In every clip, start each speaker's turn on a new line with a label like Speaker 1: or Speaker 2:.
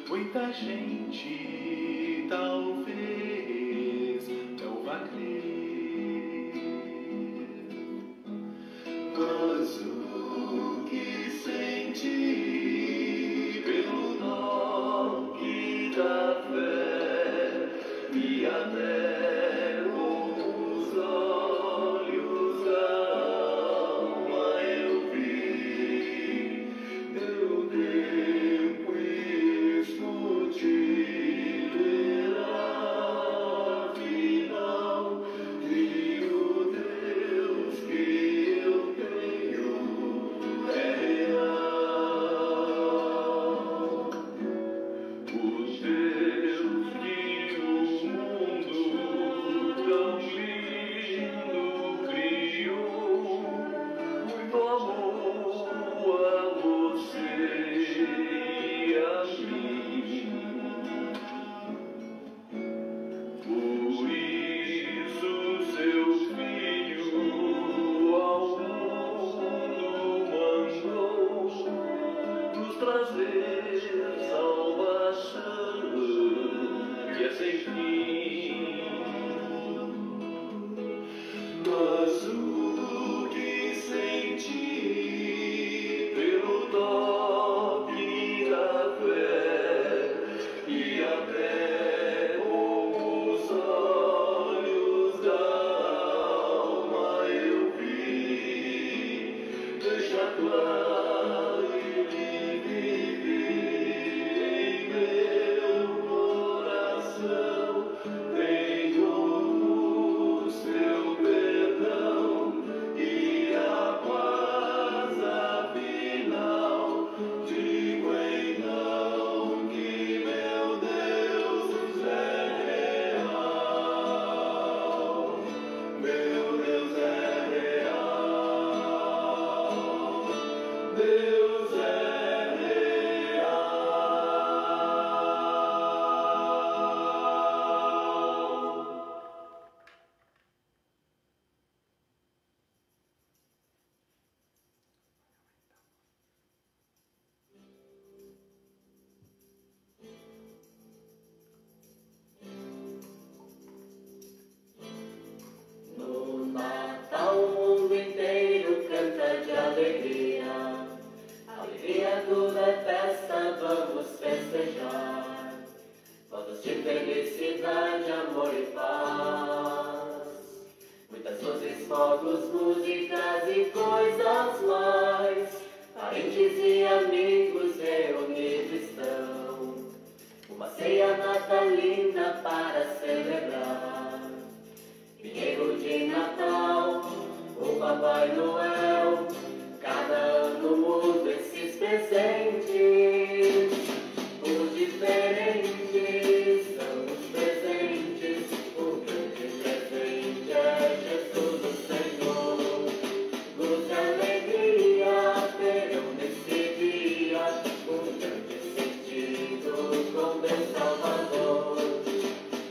Speaker 1: Muita gente talvez não vá crer, mas o que senti pelo toque da fé e até os olhos da alma eu vi, deu tempo e felicidade, amor e paz. Muitas luzes, fogos, músicas e coisas mais. Parentes e amigos reunidos estão. Uma ceia natalina para celebrar. Pinheiro de Natal, o Papai Noel. Cada ano muda esses presentes. Os diferentes são os presentes. O grande presente é Jesus o Senhor. Luz e alegria terão nesse dia um grande sentido com Deus Salvador.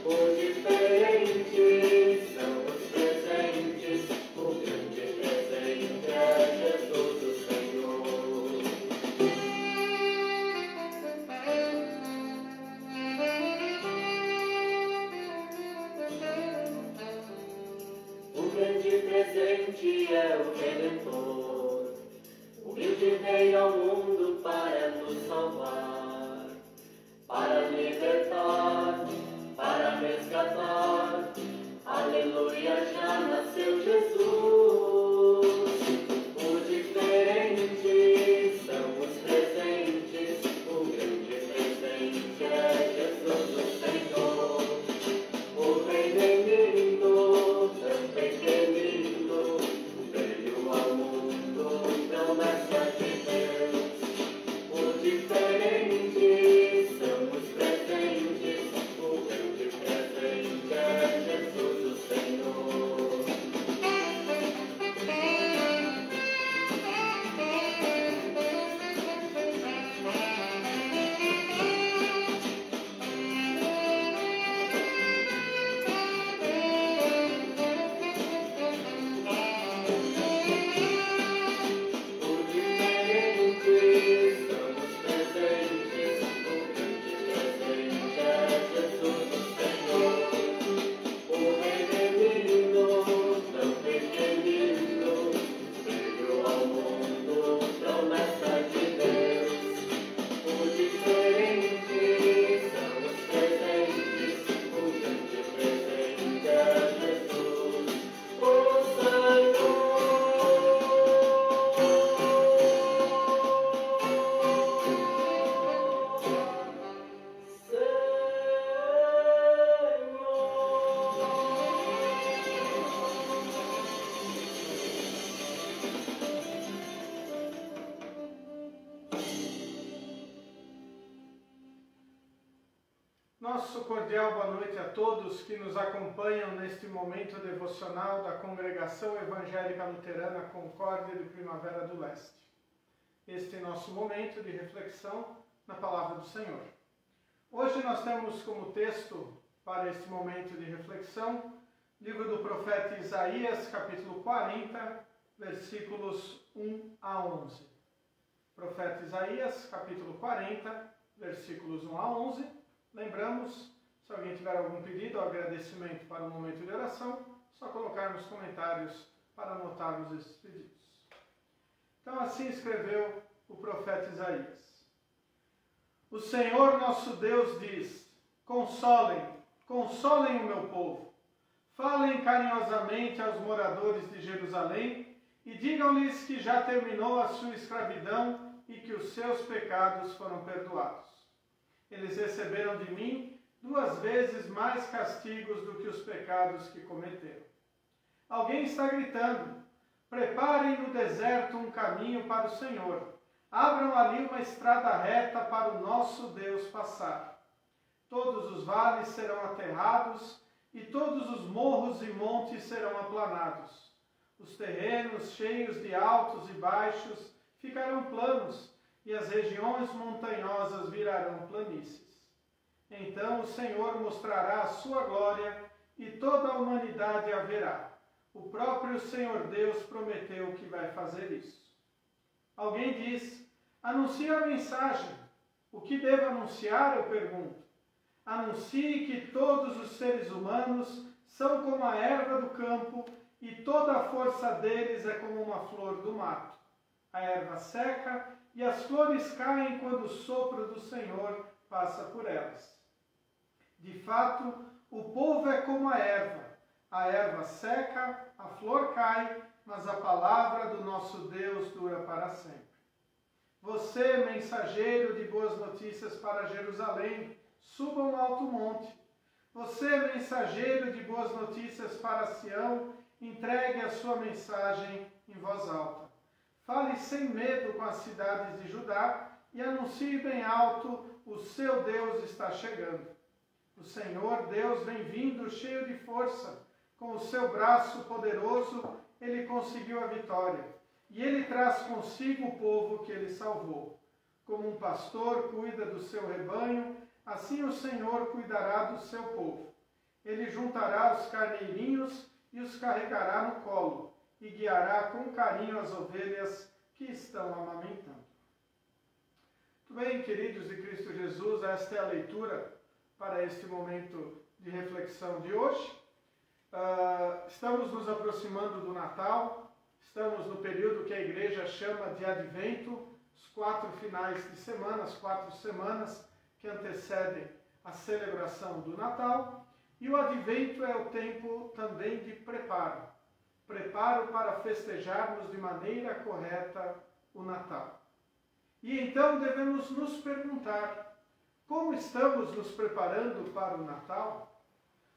Speaker 1: Os diferentes são os presentes. O grande presente é Jesus o Senhor. O grande presente é o Redentor. Humilde veio ao mundo para nos salvar, para libertar, para resgatar. Aleluia, já nasceu Jesus. Os diferentes são os presentes. O grande presente é Jesus o Senhor.
Speaker 2: cordial boa noite a todos que nos acompanham neste momento devocional da Congregação Evangélica Luterana Concórdia de Primavera do Leste. Este é nosso momento de reflexão na Palavra do Senhor. Hoje nós temos como texto para este momento de reflexão, livro do profeta Isaías, capítulo 40, versículos 1 a 11. Profeta Isaías, capítulo 40, versículos 1 a 11. Lembramos, se alguém tiver algum pedido ou agradecimento para o momento de oração, só colocar nos comentários para anotarmos esses pedidos. Então assim escreveu o profeta Isaías. O Senhor nosso Deus diz: consolem, consolem o meu povo. Falem carinhosamente aos moradores de Jerusalém e digam-lhes que já terminou a sua escravidão e que os seus pecados foram perdoados. Eles receberam de mim 2 vezes mais castigos do que os pecados que cometeram. Alguém está gritando: preparem no deserto um caminho para o Senhor. Abram ali uma estrada reta para o nosso Deus passar. Todos os vales serão aterrados e todos os morros e montes serão aplanados. Os terrenos cheios de altos e baixos ficarão planos e as regiões montanhosas virarão planícies. Então o Senhor mostrará a sua glória e toda a humanidade a verá. O próprio Senhor Deus prometeu que vai fazer isso. Alguém diz: anuncie a mensagem. O que devo anunciar? Eu pergunto. Anuncie que todos os seres humanos são como a erva do campo e toda a força deles é como uma flor do mato. A erva seca e as flores caem quando o sopro do Senhor passa por elas. De fato, o povo é como a erva seca, a flor cai, mas a palavra do nosso Deus dura para sempre. Você, mensageiro de boas notícias para Jerusalém, suba um alto monte. Você, mensageiro de boas notícias para Sião, entregue a sua mensagem em voz alta. Fale sem medo com as cidades de Judá e anuncie bem alto: o seu Deus está chegando. O Senhor Deus vem vindo cheio de força. Com o seu braço poderoso, ele conseguiu a vitória. E ele traz consigo o povo que ele salvou. Como um pastor cuida do seu rebanho, assim o Senhor cuidará do seu povo. Ele juntará os carneirinhos e os carregará no colo, e guiará com carinho as ovelhas que estão amamentando. Muito bem, queridos de Cristo Jesus, esta é a leitura para este momento de reflexão de hoje. Estamos nos aproximando do Natal, estamos no período que a igreja chama de Advento, os 4 finais de semana, as 4 semanas que antecedem a celebração do Natal, e o Advento é o tempo também de preparo para festejarmos de maneira correta o Natal. E então devemos nos perguntar: como estamos nos preparando para o Natal?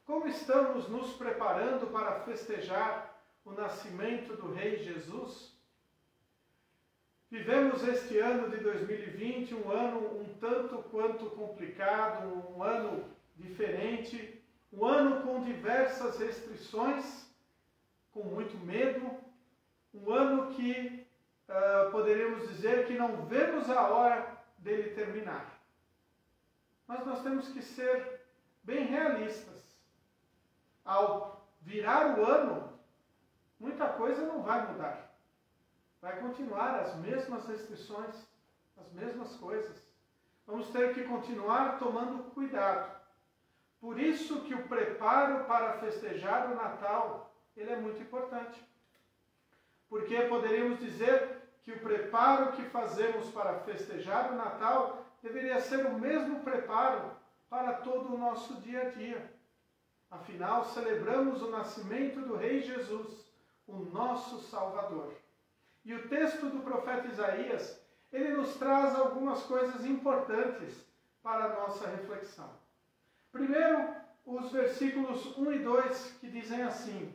Speaker 2: Como estamos nos preparando para festejar o nascimento do Rei Jesus? Vivemos este ano de 2020, um ano um tanto quanto complicado, um ano diferente, um ano com diversas restrições, com muito medo, um ano que poderíamos dizer que não vemos a hora dele terminar. Mas nós temos que ser bem realistas. Ao virar o ano, muita coisa não vai mudar. Vai continuar as mesmas restrições, as mesmas coisas. Vamos ter que continuar tomando cuidado. Por isso que o preparo para festejar o Natal, ele é muito importante. Porque poderíamos dizer que o preparo que fazemos para festejar o Natal deveria ser o mesmo preparo para todo o nosso dia a dia. Afinal, celebramos o nascimento do Rei Jesus, o nosso Salvador. E o texto do profeta Isaías, ele nos traz algumas coisas importantes para a nossa reflexão. Primeiro, os versículos 1 e 2, que dizem assim: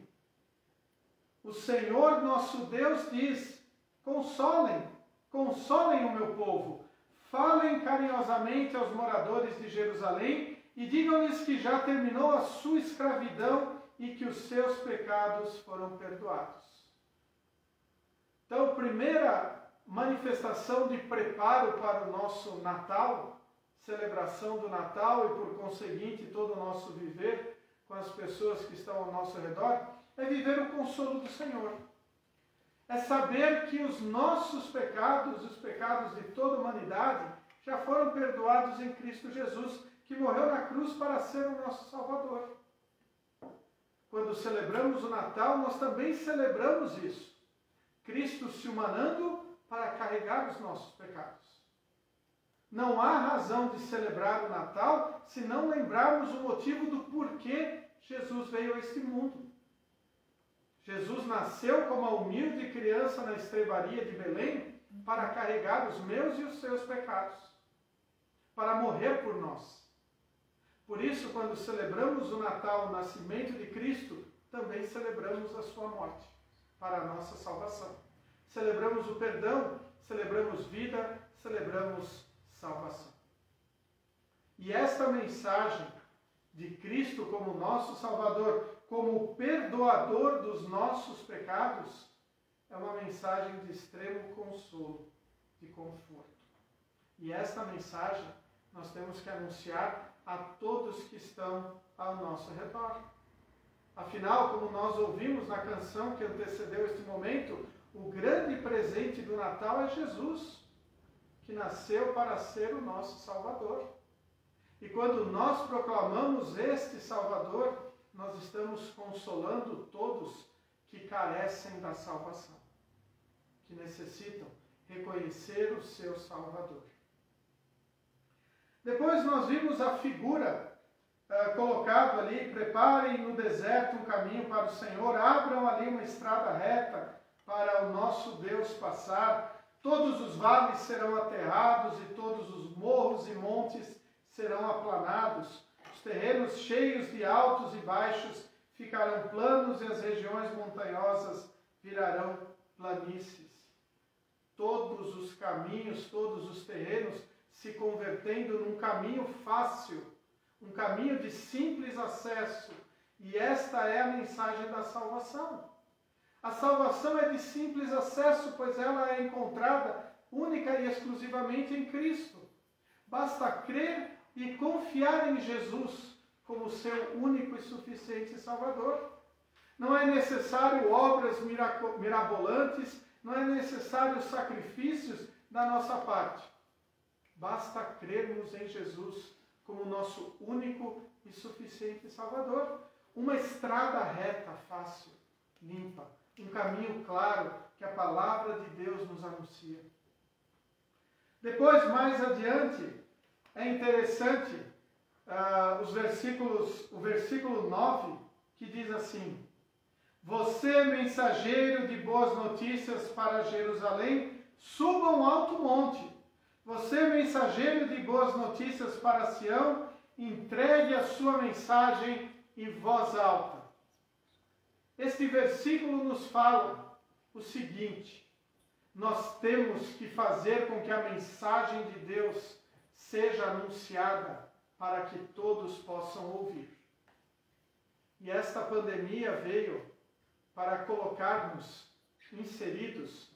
Speaker 2: o Senhor nosso Deus diz: consolem, consolem o meu povo, falem carinhosamente aos moradores de Jerusalém e digam-lhes que já terminou a sua escravidão e que os seus pecados foram perdoados. Então, a primeira manifestação de preparo para o nosso Natal, celebração do Natal e, por conseguinte, todo o nosso viver com as pessoas que estão ao nosso redor, é viver o consolo do Senhor. É saber que os nossos pecados, os pecados de toda a humanidade, já foram perdoados em Cristo Jesus, que morreu na cruz para ser o nosso Salvador. Quando celebramos o Natal, nós também celebramos isso. Cristo se humanando para carregar os nossos pecados. Não há razão de celebrar o Natal se não lembrarmos o motivo do porquê Jesus veio a este mundo. Jesus nasceu como a humilde criança na estrebaria de Belém para carregar os meus e os seus pecados, para morrer por nós. Por isso, quando celebramos o Natal, o nascimento de Cristo, também celebramos a sua morte, para a nossa salvação. Celebramos o perdão, celebramos vida, celebramos salvação. E esta mensagem de Cristo como nosso Salvador, como o perdoador dos nossos pecados, é uma mensagem de extremo consolo, de conforto. E esta mensagem nós temos que anunciar a todos que estão ao nosso redor. Afinal, como nós ouvimos na canção que antecedeu este momento, o grande presente do Natal é Jesus, que nasceu para ser o nosso Salvador. E quando nós proclamamos este Salvador, nós estamos consolando todos que carecem da salvação, que necessitam reconhecer o seu Salvador. Depois nós vimos a figura colocado ali: preparem no deserto um caminho para o Senhor, abram ali uma estrada reta para o nosso Deus passar, todos os vales serão aterrados e todos os morros e montes serão aplanados, os terrenos cheios de altos e baixos ficarão planos e as regiões montanhosas virarão planícies. Todos os caminhos, todos os terrenos se convertendo num caminho fácil, um caminho de simples acesso. E esta é a mensagem da salvação. A salvação é de simples acesso, pois ela é encontrada única e exclusivamente em Cristo. Basta crer e confiar em Jesus como seu único e suficiente Salvador. Não é necessário obras mirabolantes, não é necessário sacrifícios da nossa parte. Basta crermos em Jesus como nosso único e suficiente Salvador. Uma estrada reta, fácil, limpa, um caminho claro que a palavra de Deus nos anuncia. Depois, mais adiante, é interessante o versículo 9, que diz assim: você, mensageiro de boas notícias para Jerusalém, suba um alto monte. Você, mensageiro de boas notícias para Sião, entregue a sua mensagem em voz alta. Este versículo nos fala o seguinte: nós temos que fazer com que a mensagem de Deus seja anunciada para que todos possam ouvir. E esta pandemia veio para colocar-nos inseridos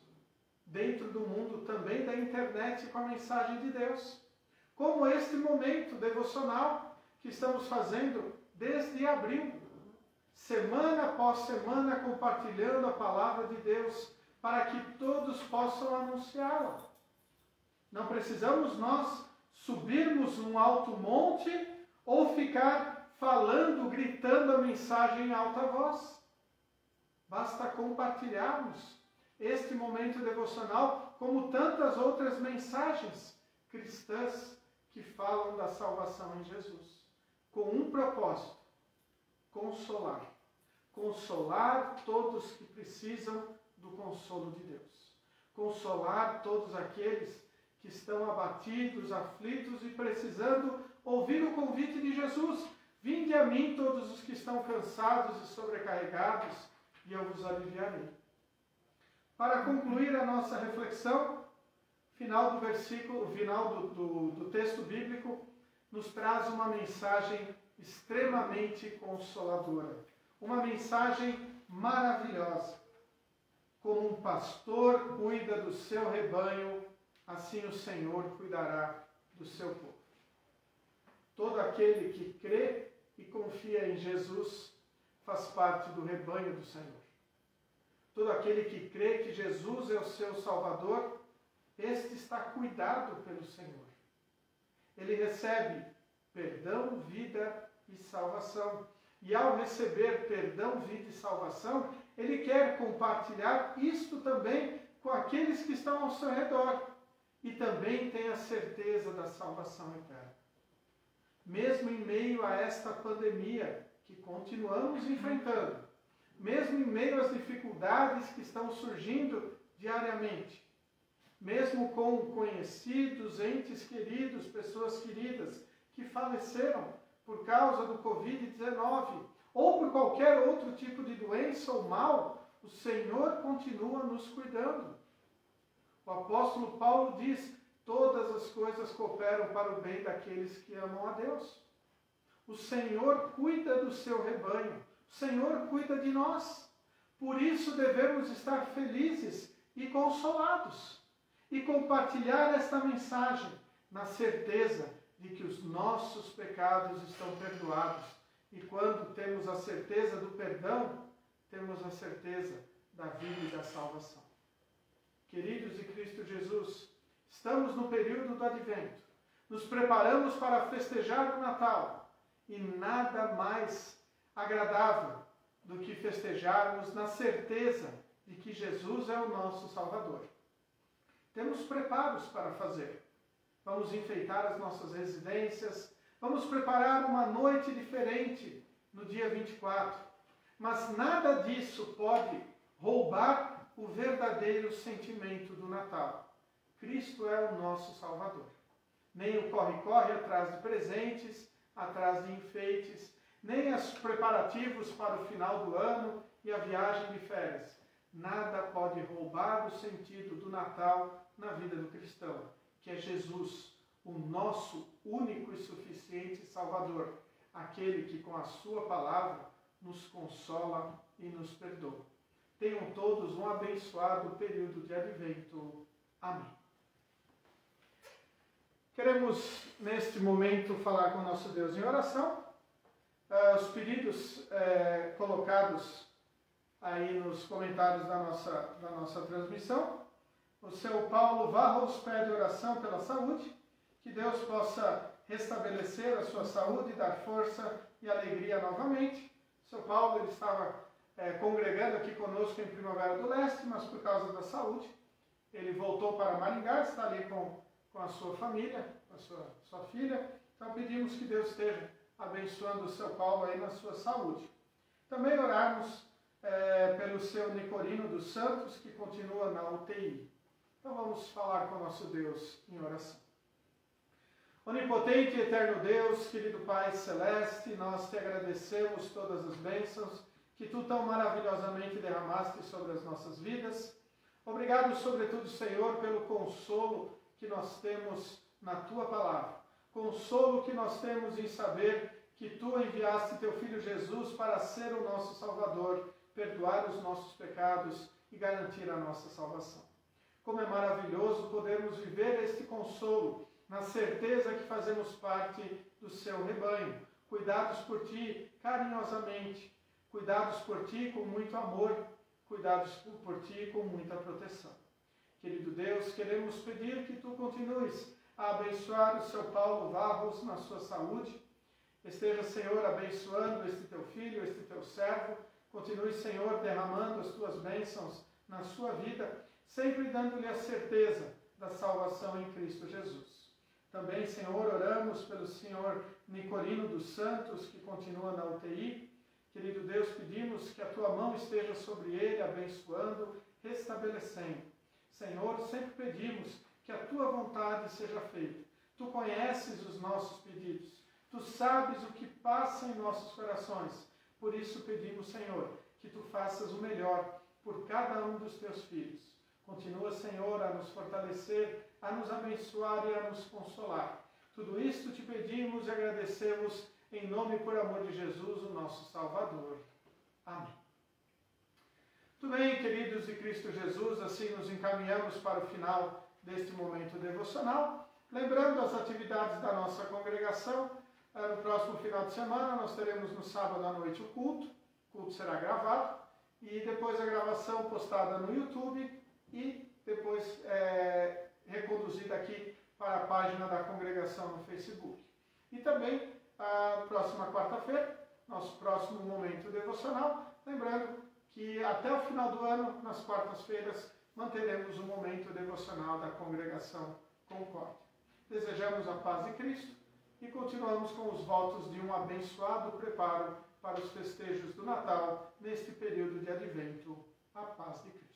Speaker 2: dentro do mundo também da internet com a mensagem de Deus. Como este momento devocional que estamos fazendo desde abril, semana após semana, compartilhando a palavra de Deus para que todos possam anunciá-la. Não precisamos nós subirmos num alto monte ou ficar falando, gritando a mensagem em alta voz. Basta compartilharmos este momento devocional como tantas outras mensagens cristãs que falam da salvação em Jesus, com um propósito: consolar. Consolar todos que precisam do consolo de Deus. Consolar todos aqueles que estão abatidos, aflitos e precisando ouvir o convite de Jesus: vinde a mim todos os que estão cansados e sobrecarregados, e eu vos aliviarei. Para concluir a nossa reflexão, final do versículo, final do texto bíblico, nos traz uma mensagem extremamente consoladora, uma mensagem maravilhosa. Como um pastor cuida do seu rebanho, assim o Senhor cuidará do seu povo. Todo aquele que crê e confia em Jesus faz parte do rebanho do Senhor. Todo aquele que crê que Jesus é o seu Salvador, este está cuidado pelo Senhor. Ele recebe perdão, vida e salvação. E ao receber perdão, vida e salvação, ele quer compartilhar isto também com aqueles que estão ao seu redor. E também tem a certeza da salvação eterna. Mesmo em meio a esta pandemia que continuamos enfrentando, mesmo em meio às dificuldades que estão surgindo diariamente, mesmo com conhecidos, entes queridos, pessoas queridas que faleceram por causa do Covid-19 ou por qualquer outro tipo de doença ou mal, o Senhor continua nos cuidando. O apóstolo Paulo diz: todas as coisas cooperam para o bem daqueles que amam a Deus. O Senhor cuida do seu rebanho, o Senhor cuida de nós. Por isso devemos estar felizes e consolados e compartilhar esta mensagem na certeza de que os nossos pecados estão perdoados. E quando temos a certeza do perdão, temos a certeza da vida e da salvação. Queridos em Cristo Jesus, estamos no período do Advento. Nos preparamos para festejar o Natal. E nada mais agradável do que festejarmos na certeza de que Jesus é o nosso Salvador. Temos preparos para fazer. Vamos enfeitar as nossas residências. Vamos preparar uma noite diferente no dia 24. Mas nada disso pode roubar o verdadeiro sentimento do Natal. Cristo é o nosso Salvador. Nem o corre-corre atrás de presentes, atrás de enfeites, nem os preparativos para o final do ano e a viagem de férias. Nada pode roubar o sentido do Natal na vida do cristão, que é Jesus, o nosso único e suficiente Salvador, aquele que com a sua palavra nos consola e nos perdoa. Tenham todos um abençoado período de Advento. Amém. Queremos, neste momento, falar com o nosso Deus em oração. Os pedidos colocados aí nos comentários da nossa transmissão. O seu Paulo Varros pede oração pela saúde, que Deus possa restabelecer a sua saúde, dar força e alegria novamente. O seu Paulo ele estava congregando aqui conosco em Primavera do Leste, mas por causa da saúde, ele voltou para Maringá, está ali com a sua família, com a sua filha. Então pedimos que Deus esteja abençoando o seu Paulo aí na sua saúde. Também orarmos pelo seu Nicorino dos Santos, que continua na UTI. Então vamos falar com o nosso Deus em oração. Onipotente e eterno Deus, querido Pai Celeste, nós te agradecemos todas as bênçãos que Tu tão maravilhosamente derramaste sobre as nossas vidas. Obrigado, sobretudo, Senhor, pelo consolo que nós temos na Tua palavra. Consolo que nós temos em saber que Tu enviaste Teu Filho Jesus para ser o nosso Salvador, perdoar os nossos pecados e garantir a nossa salvação. Como é maravilhoso podermos viver este consolo, na certeza que fazemos parte do Seu rebanho, cuidados por Ti carinhosamente, cuidados por Ti com muito amor, cuidados por Ti com muita proteção. Querido Deus, queremos pedir que Tu continues a abençoar o seu Paulo Varros na sua saúde. Esteja, Senhor, abençoando este Teu filho, este Teu servo. Continue, Senhor, derramando as Tuas bênçãos na sua vida, sempre dando-lhe a certeza da salvação em Cristo Jesus. Também, Senhor, oramos pelo Senhor Nicorino dos Santos, que continua na UTI. Querido Deus, pedimos que a Tua mão esteja sobre ele, abençoando, restabelecendo. Senhor, sempre pedimos que a Tua vontade seja feita. Tu conheces os nossos pedidos. Tu sabes o que passa em nossos corações. Por isso pedimos, Senhor, que Tu faças o melhor por cada um dos Teus filhos. Continua, Senhor, a nos fortalecer, a nos abençoar e a nos consolar. Tudo isto te pedimos e agradecemos em nome e por amor de Jesus, o nosso Salvador. Amém. Tudo bem, queridos de Cristo Jesus, assim nos encaminhamos para o final deste momento devocional. Lembrando as atividades da nossa congregação, no próximo final de semana nós teremos no sábado à noite o culto será gravado e depois a gravação postada no YouTube e depois reconduzida aqui para a página da congregação no Facebook. E também, a próxima quarta-feira, nosso próximo momento devocional, lembrando que até o final do ano, nas quartas-feiras, manteremos o momento devocional da congregação Concórdia. Desejamos a paz de Cristo e continuamos com os votos de um abençoado preparo para os festejos do Natal, neste período de advento. A paz de Cristo.